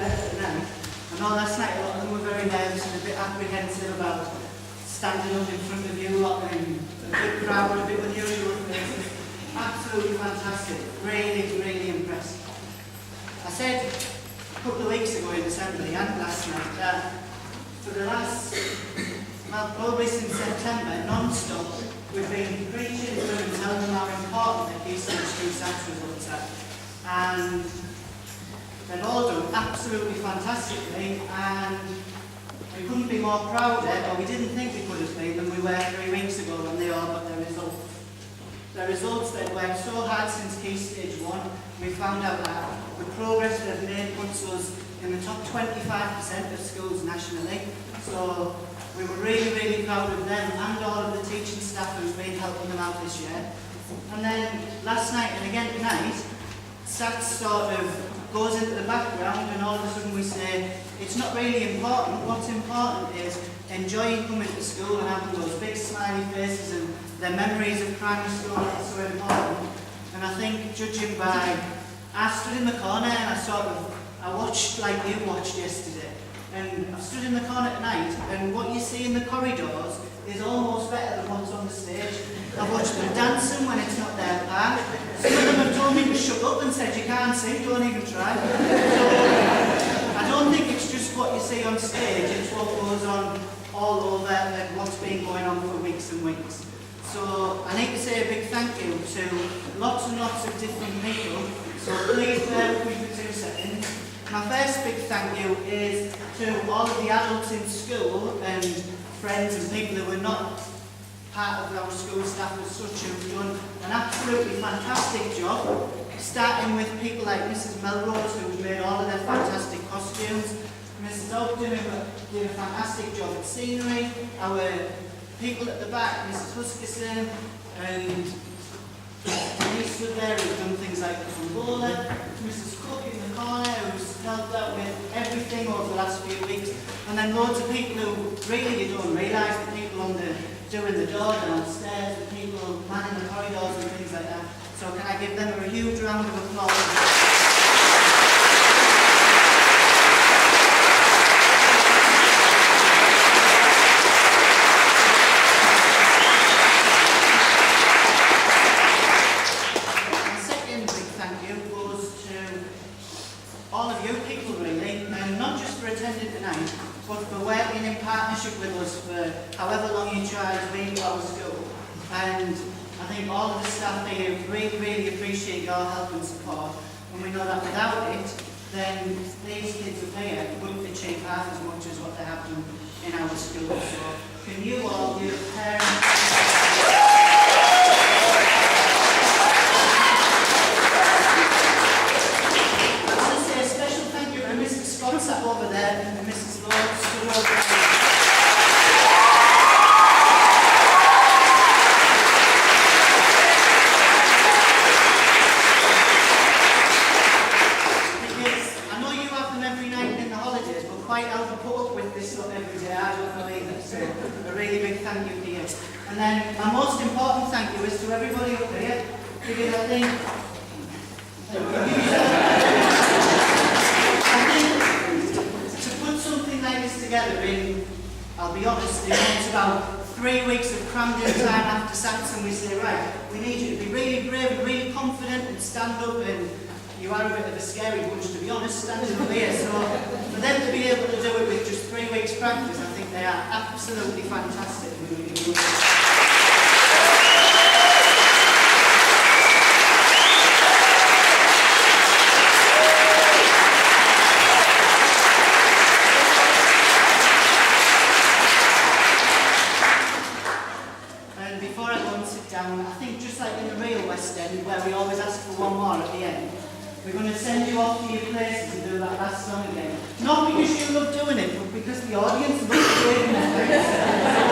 better than them. I know last night a lot of them were very nervous and a bit apprehensive about standing up in front of you lot and a bit proud, a bit unusual faces. Absolutely fantastic. Really, really impressed. I said a couple of weeks ago in Assembly and last night that for the last, well, probably since September, non-stop, we've been preaching to them and telling them how important the Key Stage 2 SATs results are. And they've all done absolutely fantastically, and we couldn't be more prouder, or we didn't think we could have been, than we were 3 weeks ago when they all got their results. The results they've worked so hard since Key Stage 1, we found out that the progress they've made puts us in the top 25% of schools nationally. So we were really, really proud of them and all of the teaching staff who's been helping them out this year. And then last night and again tonight, SATs sort of goes into the background, and all of a sudden we say, it's not really important. What's important is enjoying coming to school and having those big smiley faces and their memories of primary school. That's so important. And I think, judging by, I stood in the corner and I watched like you watched yesterday. And I've stood in the corner tonight, and what you see in the corridors is almost better than what's on the stage. I've watched them dancing when it's not their part. Some of them have told me to shut up and said, you can't sing, don't even try. So, I don't think it's just what you see on stage, it's what goes on all over and what's been going on for weeks and weeks. So I need to say a big thank you to lots and lots of different people. So please bear with me for 2 seconds. My first big thank you is to all of the adults in school and friends and people who were not part of our school staff as such, who've done an absolutely fantastic job, starting with people like Mrs Melrose, who's made all of their fantastic costumes, Mrs Ogden, who did a fantastic job at scenery, our people at the back, Mrs Huskisson, and Denise stood there who's done things like the Kumbola, Mrs Cook in the corner who's helped out with everything over the last few weeks, and then loads of people who really you don't realise, the people on doing the door downstairs, the people manning the corridors and things like that. So can I give them a huge round of applause? With us for however long you try to be to our school, and I think all of the staff here really, really appreciate your help and support, and we know that without it, then these kids up here wouldn't achieve half as much as what they have done in our school. So can you all, your parents, over there, and Mrs. Lord stood over there. Because I know you have them every night in the holidays, but quite how to put up with this stuff every day, I don't know either. So a really big thank you to you. And then my most important thank you is to everybody up here, because I think together in, I'll be honest, it's about 3 weeks of crammed in time after SATs, and we say, right, we need you to be really brave and really confident and stand up, and you are a bit of a scary bunch, to be honest, standing up here. So for them to be able to do it with just 3 weeks practice, I think they are absolutely fantastic. Where we always ask for one more at the end. We're going to send you off to your places and do that last song again. Not because you love doing it, but because the audience loves doing it.